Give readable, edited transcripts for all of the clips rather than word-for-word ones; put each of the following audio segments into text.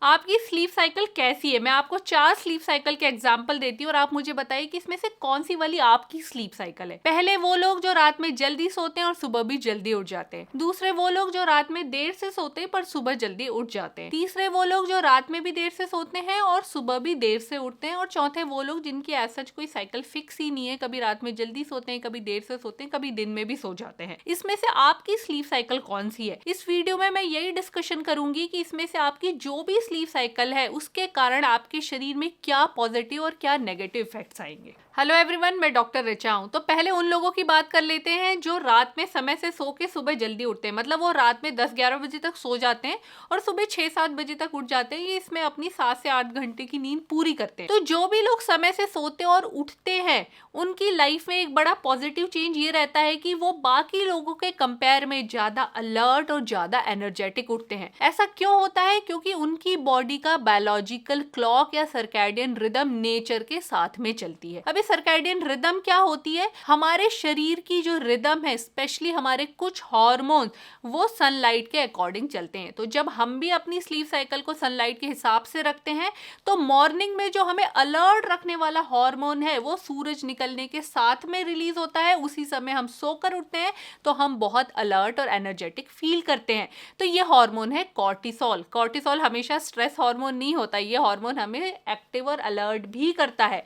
आपकी sleep cycle कैसी है। मैं आपको 4 स्लीप साइकिल के एग्जाम्पल देती हूँ और आप मुझे बताइए कि इसमें से कौन सी वाली आपकी स्लीप साइकिल है। पहले वो लोग जो रात में जल्दी सोते हैं और सुबह भी जल्दी उठ जाते हैं। दूसरे वो लोग जो रात में देर से सोते हैं पर सुबह जल्दी उठ जाते हैं। तीसरे वो लोग जो रात में भी देर से सोते हैं और सुबह भी देर से उठते हैं। और चौथे वो लोग जिनकी ऐसा कोई साइकिल फिक्स ही नहीं है, कभी रात में जल्दी सोते हैं, कभी देर से सोते हैं, कभी दिन में भी सो जाते हैं। इसमें से आपकी स्लीप साइकिल कौन सी है? इस वीडियो में मैं यही डिस्कशन करूंगी कि इसमें से आपकी जो भी स्लीप साइकिल है उसके कारण आपके शरीर में क्या पॉजिटिव और क्या नेगेटिव इफेक्ट्स आएंगे। हेलो एवरीवन, मैं डॉक्टर ऋचा हूं। तो पहले उन लोगों की बात कर लेते हैं जो रात में समय से सो के सुबह जल्दी उठते हैं। मतलब वो रात में 10-11 बजे तक सो जाते हैं और सुबह 6-7 बजे तक उठ जाते हैं। ये इसमें अपनी 7 से 8 घंटे की नींद पूरी करते हैं। तो जो भी लोग समय से सोते और उठते हैं उनकी लाइफ में एक बड़ा पॉजिटिव चेंज ये रहता है कि वो बाकी लोगों के कंपेयर में ज्यादा अलर्ट और ज्यादा एनर्जेटिक उठते हैं। ऐसा क्यों होता है? क्योंकि उनकी बॉडी का बायोलॉजिकल क्लॉक या सर्कैडियन रिदम नेचर के साथ में चलती है। अब सर्कैडियन रिदम क्या होती है? हमारे शरीर की जो रिदम है, स्पेशली हमारे कुछ हार्मोन वो सनलाइट के अकॉर्डिंग चलते हैं। तो जब हम भी अपनी स्लीप साइकिल को सनलाइट के हिसाब से रखते हैं तो मॉर्निंग में जो हमें अलर्ट रखने वाला हार्मोन है वो सूरज निकलने के साथ में रिलीज होता है। उसी समय हम सोकर उठते हैं तो हम बहुत अलर्ट और एनर्जेटिक फील करते हैं। तो ये हार्मोन है कॉर्टिसोल। कॉर्टिसोल हमेशा स्ट्रेस हार्मोन नहीं होता, ये हार्मोन हमें एक्टिव और अलर्ट भी करता है।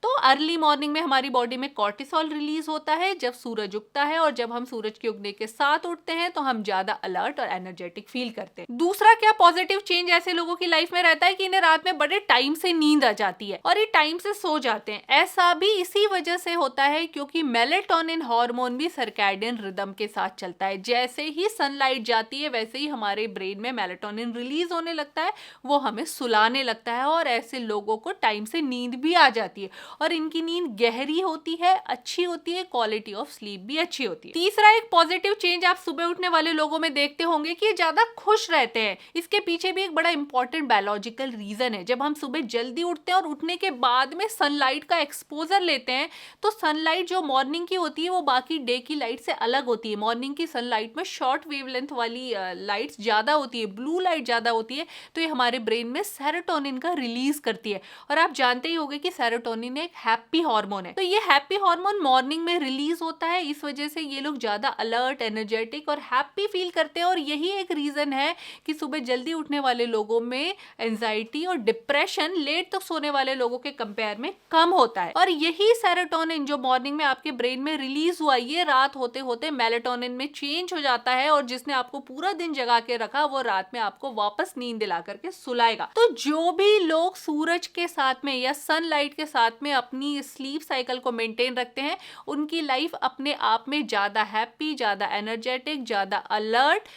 तो अर्ली मॉर्निंग में हमारी बॉडी में कॉर्टिसोल रिलीज होता है जब सूरज उगता है, और जब हम सूरज के उगने के साथ उठते हैं तो हम ज्यादा अलर्ट और एनर्जेटिक फील करते हैं। दूसरा क्या पॉजिटिव चेंज ऐसे लोगों की लाइफ में रहता है कि इन्हें रात में बड़े टाइम से नींद आ जाती है और ये टाइम से सो जाते हैं। ऐसा भी इसी वजह से होता है क्योंकि मेलेटोनिन हार्मोन भी सर्कैडियन रिदम के साथ चलता है। जैसे ही सनलाइट जाती है वैसे ही हमारे ब्रेन में मेलेटोनिन रिलीज होने लगता है, वो हमें सुलाने लगता है और ऐसे लोगों को टाइम से नींद भी आ जाती है और इनकी नींद गहरी होती है, अच्छी होती है, क्वालिटी ऑफ स्लीप भी अच्छी होती है। तीसरा एक पॉजिटिव चेंज आप सुबह उठने वाले लोगों में देखते होंगे कि ये ज्यादा खुश रहते हैं। इसके पीछे भी एक बड़ा इंपॉर्टेंट बायोलॉजिकल रीजन है। जब हम सुबह जल्दी उठते हैं और उठने के बाद में सनलाइट का एक्सपोजर लेते हैं तो सनलाइट जो मॉर्निंग की होती है वो बाकी डे की लाइट से अलग होती है। मॉर्निंग की सनलाइट में शॉर्ट वेवलेंथ वाली लाइट्स ज्यादा होती है, ब्लू लाइट ज्यादा होती है, तो ये हमारे ब्रेन में सेरोटोनिन का रिलीज करती है। और आप जानते ही होंगे कि सेरोटोनिन एक हैप्पी हार्मोन है। तो ये हैप्पी हार्मोन मॉर्निंग में रिलीज होता है, इस वजह से ये लोग ज्यादा अलर्ट, एनर्जेटिक और हैप्पी फील करते हैं। और यही एक रीजन है कि सुबह जल्दी उठने वाले लोगों में एंजाइटी और डिप्रेशन लेट तक सोने वाले लोगों के कंपेयर में कम होता है। और यही सेरोटोनिन जो मॉर्निंग में आपके ब्रेन में रिलीज हुआ, ये रात होते होते मेलेटोनिन में चेंज हो जाता है और जिसने आपको पूरा दिन जगा के रखा वो रात में आपको वापस नींद दिला करके सुलाएगा। तो जो भी लोग सूरज के साथ में या सनलाइट के साथ में अपनी स्लीप साइकिल को मेंटेन रखते हैं उनकी लाइफ अपने आप में ज्यादा हैप्पी, ज्यादा एनर्जेटिक, ज्यादा अलर्ट,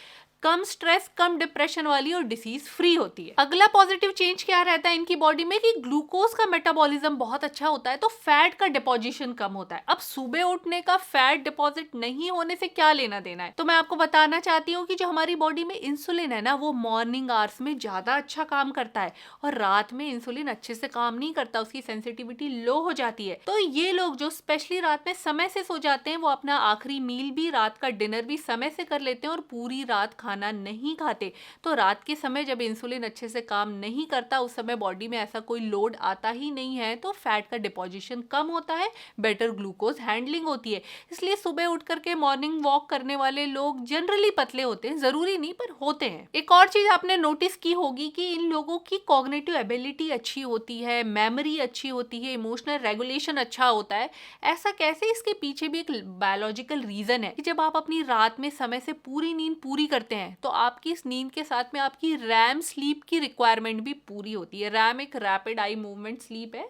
कम स्ट्रेस, कम डिप्रेशन वाली और डिसीज फ्री होती है। अगला पॉजिटिव चेंज क्या रहता है इनकी बॉडी में कि ग्लूकोज का मेटाबॉलिज्म बहुत अच्छा होता है, तो फैट का डिपोजिशन कम होता है। अब सुबह उठने का फैट डिपॉजिट नहीं होने से क्या लेना देना है? तो मैं आपको बताना चाहती हूँ कि जो हमारी बॉडी में इंसुलिन है ना वो मॉर्निंग आवर्स में ज्यादा अच्छा काम करता है और रात में इंसुलिन अच्छे से काम नहीं करता, उसकी सेंसिटिविटी लो हो जाती है। तो ये लोग जो स्पेशली रात में समय से सो जाते हैं वो अपना आखिरी मील भी, रात का डिनर भी समय से कर लेते हैं और पूरी रात खाना नहीं खाते। तो रात के समय जब इंसुलिन अच्छे से काम नहीं करता उस समय बॉडी में ऐसा कोई लोड आता ही नहीं है, तो फैट का डिपोजिशन कम होता है, बेटर ग्लूकोज हैंडलिंग होती है। इसलिए सुबह उठ करके मॉर्निंग वॉक करने वाले लोग जनरली पतले होते हैं, जरूरी नहीं पर होते हैं। एक और चीज आपने नोटिस की होगी कि इन लोगों की कॉग्निटिव एबिलिटी अच्छी होती है, मेमोरी अच्छी होती है, इमोशनल रेगुलेशन अच्छा होता है। ऐसा कैसे? इसके पीछे भी एक बायोलॉजिकल रीजन है कि जब आप अपनी रात में समय से पूरी नींद पूरी करते हैं तो आपकी इस नींद के साथ में आपकी रैम स्लीप की रिक्वायरमेंट भी पूरी होती है। रैम एक रैपिड आई मूवमेंट स्लीप है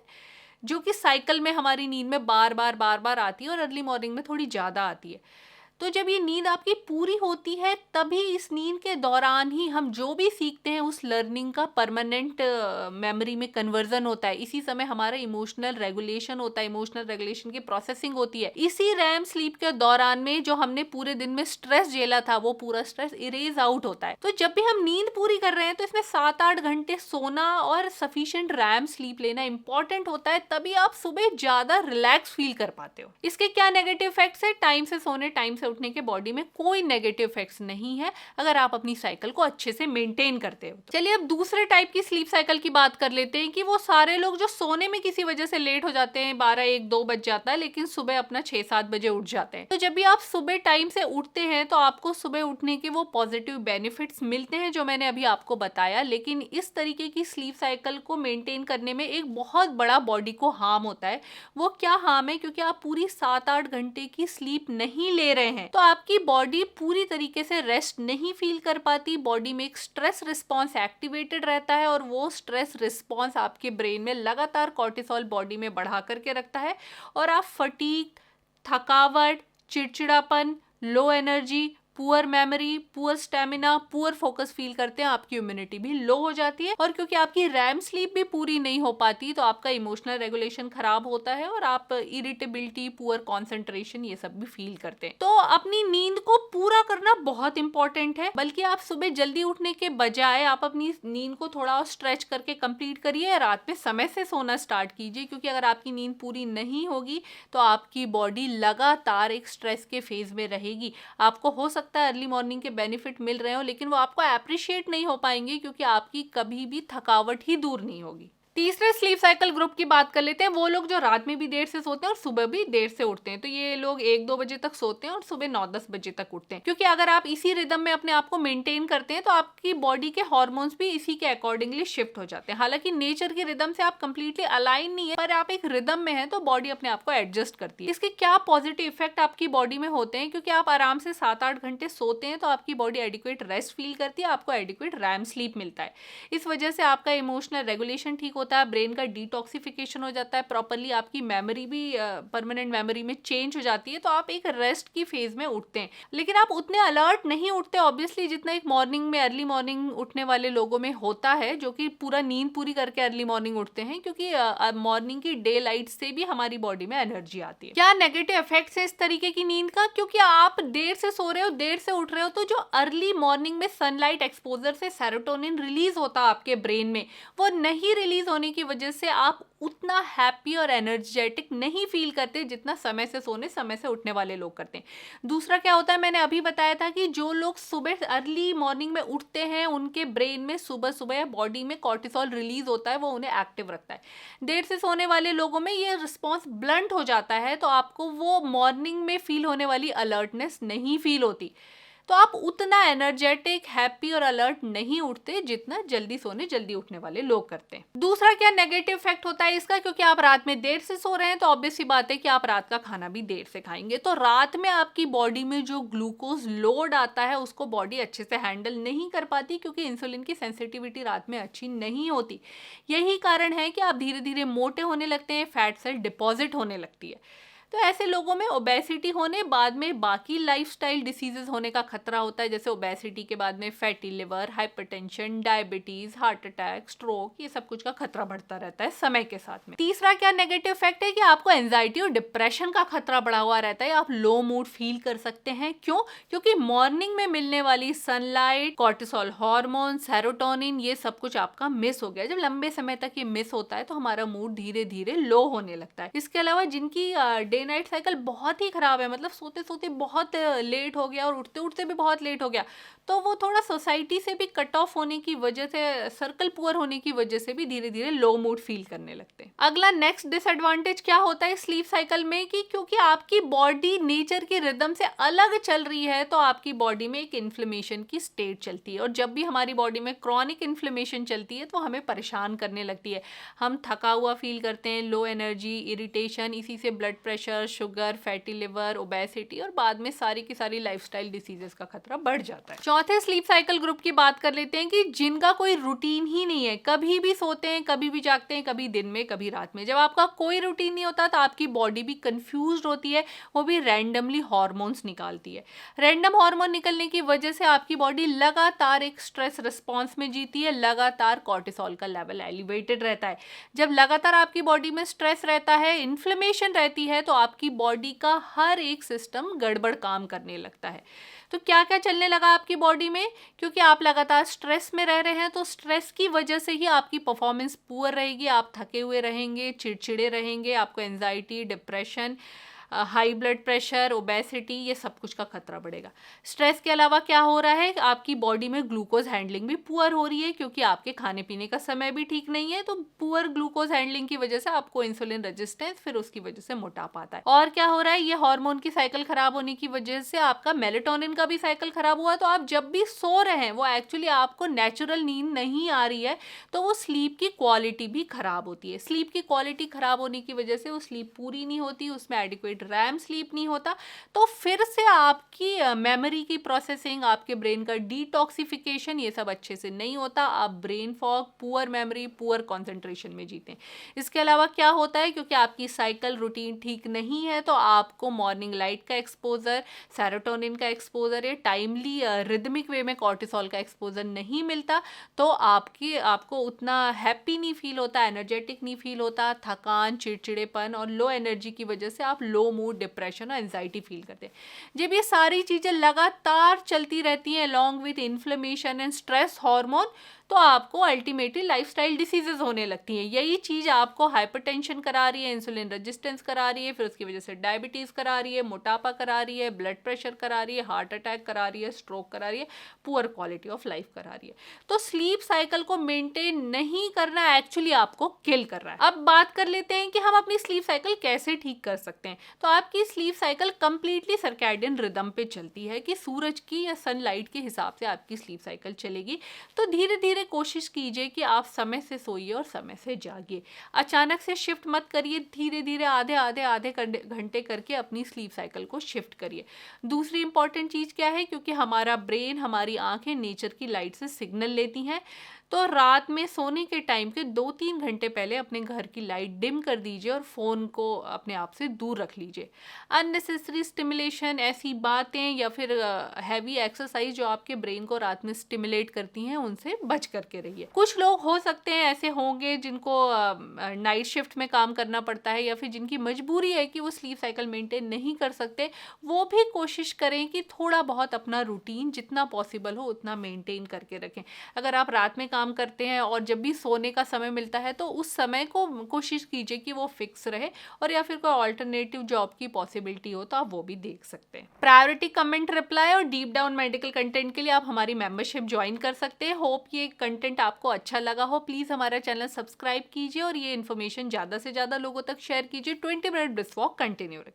जो कि साइकिल में हमारी नींद में बार बार आती है और अर्ली मॉर्निंग में थोड़ी ज्यादा आती है। तो जब ये नींद आपकी पूरी होती है तभी इस नींद के दौरान ही हम जो भी सीखते हैं उस लर्निंग का परमानेंट मेमोरी में कन्वर्जन होता है। इसी समय हमारा इमोशनल रेगुलेशन होता है, इमोशनल रेगुलेशन की प्रोसेसिंग होती है। इसी रैम स्लीप के दौरान में जो हमने पूरे दिन में स्ट्रेस झेला था वो पूरा स्ट्रेस इरेज आउट होता है। तो जब भी हम नींद पूरी कर रहे हैं तो इसमें 7-8 घंटे सोना और सफिशिएंट रैम स्लीप लेना इंपॉर्टेंट होता है, तभी आप सुबह ज्यादा रिलैक्स फील कर पाते हो। इसके क्या नेगेटिव इफेक्ट्स है? टाइम से सोने, टाइम से उठने के बॉडी में कोई नेगेटिव इफेक्ट्स नहीं है अगर आप अपनी साइकिल को अच्छे से मेंटेन करते हो। चलिए अब दूसरे टाइप की स्लीप साइकिल की बात कर लेते हैं कि वो सारे लोग जो सोने में किसी वजह से लेट हो जाते हैं, 12-1-2 बज जाता है, लेकिन सुबह अपना 6-7 बजे उठ जाते हैं। तो जब भी आप सुबह टाइम से उठते हैं तो आपको सुबह उठने के वो पॉजिटिव बेनिफिट्स मिलते हैं जो मैंने अभी आपको बताया, लेकिन इस तरीके की स्लीप साइकिल को मेंटेन करने में एक बहुत बड़ा बॉडी को हार्म होता है। वो क्या हार्म है? क्योंकि आप पूरी 7-8 घंटे की स्लीप नहीं ले रहे हैं तो आपकी बॉडी पूरी तरीके से रेस्ट नहीं फील कर पाती, बॉडी में एक स्ट्रेस रिस्पॉन्स एक्टिवेटेड रहता है और वो स्ट्रेस रिस्पॉन्स आपके ब्रेन में लगातार कॉर्टिसोल बॉडी में बढ़ा करके रखता है और आप फटीग, थकावट, चिड़चिड़ापन, low energy, poor memory, poor stamina, poor focus feel करते हैं, आपकी इम्यूनिटी भी लो हो जाती है और क्योंकि आपकी रैम स्लीप भी पूरी नहीं हो पाती तो आपका इमोशनल रेगुलेशन खराब होता है और आप इरिटेबिलिटी, पुअर कॉन्सेंट्रेशन ये सब भी फील करते हैं। तो अपनी नींद को पूरा करना बहुत इंपॉर्टेंट है, बल्कि आप सुबह जल्दी उठने के बजाय आप अपनी नींद को थोड़ा स्ट्रेच करके कंप्लीट करिए, रात में समय से सोना स्टार्ट कीजिए, क्योंकि अगर आपकी नींद पूरी नहीं होगी तो आपकी बॉडी लगातार एक स्ट्रेस के फेज में रहेगी। आपको हो सकता है अर्ली मॉर्निंग के बेनिफिट मिल रहे हो, लेकिन वो आपको अप्रिशिएट नहीं हो पाएंगे क्योंकि आपकी कभी भी थकावट ही दूर नहीं होगी। तीसरे स्लीप साइकिल ग्रुप की बात कर लेते हैं, वो लोग जो रात में भी देर से सोते हैं और सुबह भी देर से उठते हैं। तो ये लोग 1-2 बजे तक सोते हैं और सुबह 9-10 बजे तक उठते हैं, क्योंकि अगर आप इसी रिदम में अपने आप को मेंटेन करते हैं तो आपकी बॉडी के हार्मोन्स भी इसी के अकॉर्डिंगली शिफ्ट हो जाते हैं। हालांकि नेचर की रिदम से आप कंप्लीटली अलाइन नहीं है, पर आप एक रिदम में है तो बॉडी अपने आप को एडजस्ट करती है। इसके क्या पॉजिटिव इफेक्ट आपकी बॉडी में होते हैं? क्योंकि आप आराम से 7-8 घंटे सोते हैं तो आपकी बॉडी एडिक्वेट रेस्ट फील करती है, आपको एडिक्वेट रैम स्लीप मिलता है। इस वजह से आपका इमोशनल रेगुलेशन ठीक होता है, ब्रेन का डिटॉक्सिफिकेशन हो जाता है प्रॉपरली, आपकी मेमोरी भी परमानेंट मेमोरी में चेंज हो जाती है, तो आप एक रेस्ट की फेज में उठते हैं। लेकिन आप उतने अलर्ट नहीं उठते ऑब्वियसली जितना एक मॉर्निंग में अर्ली मॉर्निंग उठने वाले लोगों में होता है, जो कि पूरा नींद पूरी करके अर्ली मॉर्निंग उठते हैं, क्योंकि मॉर्निंग की डे लाइट से भी हमारी बॉडी में एनर्जी आती है। क्या नेगेटिव इफेक्ट्स है इस तरीके की नींद का? क्योंकि आप देर से सो रहे हो, देर से उठ रहे हो, तो जो अर्ली मॉर्निंग में सनलाइट एक्सपोजर से सेरोटोनिन रिलीज होता है आपके ब्रेन में, वो नहीं रिलीज होने की वजह से आप उतना हैप्पी और एनर्जेटिक नहीं फील करते जितना समय से सोने, समय से उठने वाले लोग करते हैं। दूसरा क्या होता है, मैंने अभी बताया था कि जो लोग सुबह अर्ली मॉर्निंग में उठते हैं उनके ब्रेन में सुबह सुबह बॉडी में कॉर्टिसोल रिलीज होता है, वो उन्हें एक्टिव रखता है। देर से सोने वाले लोगों में ये रिस्पॉन्स ब्लंट हो जाता है, तो आपको वो मॉर्निंग में फील होने वाली अलर्टनेस नहीं फील होती, तो आप उतना एनर्जेटिक, हैप्पी और अलर्ट नहीं उठते जितना जल्दी सोने जल्दी उठने वाले लोग करते हैं। दूसरा क्या नेगेटिव इफेक्ट होता है इसका? क्योंकि आप रात में देर से सो रहे हैं तो ऑब्वियस सी बात है कि आप रात का खाना भी देर से खाएंगे, तो रात में आपकी बॉडी में जो ग्लूकोज लोड आता है उसको बॉडी अच्छे से हैंडल नहीं कर पाती, क्योंकि इंसुलिन की सेंसिटिविटी रात में अच्छी नहीं होती। यही कारण है कि आप धीरे धीरे मोटे होने लगते हैं, फैट सेल डिपॉजिट होने लगती है। तो ऐसे लोगों में ओबेसिटी होने, बाद में बाकी लाइफस्टाइल डिसीजेस होने का खतरा होता है, जैसे ओबेसिटी के बाद में fatty liver, hypertension, diabetes, heart attack, stroke, ये सब कुछ का खतरा बढ़ता रहता है समय के साथ में। तीसरा क्या नेगेटिव इफेक्ट है कि आपको एंजाइटी और डिप्रेशन का खतरा बढ़ा हुआ रहता है, आप लो मूड फील कर सकते हैं। क्यों? क्योंकि मॉर्निंग में मिलने वाली सनलाइट, कॉर्टिसोल हार्मोन, सेरोटोनिन, ये सब कुछ आपका मिस हो गया। जब लंबे समय तक ये मिस होता है तो हमारा मूड धीरे धीरे लो होने लगता है। इसके अलावा जिनकी डे नाइट साइकिल बहुत ही खराब है, मतलब सोते सोते बहुत लेट हो गया और उठते उठते भी बहुत लेट हो गया, तो वो थोड़ा सोसाइटी से भी कट ऑफ होने की वजह से, सर्कल पुअर होने की वजह से भी धीरे धीरे लो मूड फील करने लगते हैं। अगला नेक्स्ट डिसएडवांटेज क्या होता है स्लीप साइकिल में कि क्योंकि आपकी बॉडी नेचर की रिदम से अलग चल रही है तो आपकी बॉडी में एक इन्फ्लेमेशन की स्टेट चलती है, और जब भी हमारी बॉडी में क्रॉनिक इन्फ्लेमेशन चलती है तो हमें परेशान करने लगती है। हम थका हुआ फील करते हैं, लो एनर्जी, इरिटेशन, इसी से blood pressure, sugar, fatty liver, obesity और बाद में सारी की सारी लाइफस्टाइल डिसीजेस का खतरा बढ़ जाता है। चौथे स्लीप साइकिल ग्रुप की बात कर लेते हैं कि जिनका कोई रूटीन ही नहीं है, कभी भी सोते हैं, कभी भी जागते हैं, कभी दिन में कभी रात में। जब आपका कोई रूटीन नहीं होता तो आपकी बॉडी भी कंफ्यूज्ड होती है, वो भी रैंडमली हार्मोन्स निकालती है। रैंडम हार्मोन निकलने की वजह से आपकी बॉडी लगातार एक स्ट्रेस रिस्पॉन्स में जीती है, लगातार कॉर्टिसोल का लेवल एलिवेटेड रहता है। जब लगातार आपकी बॉडी में स्ट्रेस रहता है, इन्फ्लेमेशन रहती है, तो आपकी बॉडी का हर एक सिस्टम गड़बड़ काम करने लगता है। तो क्या क्या चलने लगा आपकी बॉडी में? क्योंकि आप लगातार स्ट्रेस में रह रहे हैं, तो स्ट्रेस की वजह से ही आपकी परफॉर्मेंस पुअर रहेगी, आप थके हुए रहेंगे, चिड़चिड़े रहेंगे, आपको anxiety, depression, high blood pressure, obesity, ये सब कुछ का खतरा बढ़ेगा। स्ट्रेस के अलावा क्या हो रहा है, आपकी बॉडी में ग्लूकोज हैंडलिंग भी पुअर हो रही है, क्योंकि आपके खाने पीने का समय भी ठीक नहीं है। तो पुअर ग्लूकोज हैंडलिंग की वजह से आपको इंसुलिन रेजिस्टेंस, फिर उसकी वजह से मोटापा आता है। और क्या हो रहा है, ये हार्मोन की साइकिल खराब होने की वजह से आपका मेलेटोनिन का भी साइकिल खराब हुआ। तो आप जब भी सो रहे हैं, वो एक्चुअली आपको नेचुरल नींद नहीं आ रही है, तो वो स्लीप की क्वालिटी भी खराब होती है। स्लीप की क्वालिटी खराब होने की वजह से वो स्लीप पूरी नहीं होती, उसमें एडिक्वेट रैम स्लीप नहीं होता। तो फिर से आपकी मेमोरी की प्रोसेसिंग, आपके ब्रेन का डिटॉक्सिफिकेशन, ये सब अच्छे से नहीं होता। आप brain fog, poor memory, poor concentration में जीते हैं। इसके अलावा क्या होता है, क्योंकि आपकी साइकिल रूटीन ठीक नहीं है, तो आपको मॉर्निंग लाइट का एक्सपोजर, सेरोटोनिन का एक्सपोजर, या टाइमली रिदमिक वे में कॉर्टिसोल का एक्सपोजर नहीं मिलता, तो आपको उतना हैप्पी नहीं फील होता, एनर्जेटिक नहीं फील होता, थकान, चिड़चिड़ेपन और लो एनर्जी की वजह से आप लो मूड, डिप्रेशन और एंजाइटी फील करते हैं। जब ये सारी चीज़ें लगातार चलती रहती हैं along with inflammation and stress hormone, तो आपको अल्टीमेटली लाइफस्टाइल डिसीजेज होने लगती हैं। यही चीज़ आपको हाइपरटेंशन करा रही है, इंसुलिन रेजिस्टेंस करा रही है, फिर उसकी वजह से डायबिटीज़ करा रही है, मोटापा करा रही है, ब्लड प्रेशर करा रही है, हार्ट अटैक करा रही है, स्ट्रोक करा रही है, पुअर क्वालिटी ऑफ लाइफ करा रही है। तो स्लीप साइकिल को मेंटेन नहीं करना एक्चुअली आपको किल कर रहा है। अब बात कर लेते हैं कि हम अपनी स्लीप साइकिल कैसे ठीक कर सकते हैं। तो आपकी sleep cycle completely circadian rhythm पे चलती है, कि सूरज की या सनलाइट के हिसाब से आपकी स्लीप साइकिल चलेगी। तो धीरे धीरे कोशिश कीजिए कि आप समय से सोइए और समय से जागिए। अचानक से शिफ्ट मत करिए, धीरे धीरे आधे घंटे करके अपनी स्लीप साइकिल को शिफ्ट करिए। दूसरी इंपॉर्टेंट चीज़ क्या है, क्योंकि हमारा ब्रेन, हमारी आंखें नेचर की लाइट से सिग्नल लेती हैं, तो रात में सोने के टाइम के 2-3 घंटे पहले अपने घर की लाइट डिम कर दीजिए और फ़ोन को अपने आप से दूर रख लीजिए। अननेसेसरी स्टिमुलेशन, ऐसी बातें या फिर हैवी एक्सरसाइज जो आपके ब्रेन को रात में स्टिमुलेट करती हैं, उनसे बच करके रहिए। कुछ लोग हो सकते हैं ऐसे होंगे जिनको नाइट शिफ्ट में काम करना पड़ता है, या फिर जिनकी मजबूरी है कि वो स्लीप साइकिल मेंटेन नहीं कर सकते। वो भी कोशिश करें कि थोड़ा बहुत अपना रूटीन जितना पॉसिबल हो उतना मेंटेन करके रखें। अगर आप रात में काम करते हैं और जब भी सोने का समय मिलता है, तो उस समय को कोशिश कीजिए कि वो फिक्स रहे, और या फिर कोई ऑल्टरनेटिव जॉब की पॉसिबिलिटी हो तो आप वो भी देख सकते हैं। प्रायोरिटी कमेंट, रिप्लाई और डीप डाउन मेडिकल कंटेंट के लिए आप हमारी मेंबरशिप ज्वाइन कर सकते हैं। होप ये कंटेंट आपको अच्छा लगा हो। प्लीज़ हमारा चैनल सब्सक्राइब कीजिए और ये इन्फॉर्मेशन ज़्यादा से ज़्यादा लोगों तक शेयर कीजिए। 20 मिनट ब्रिस्क वॉक कंटिन्यू रखिए।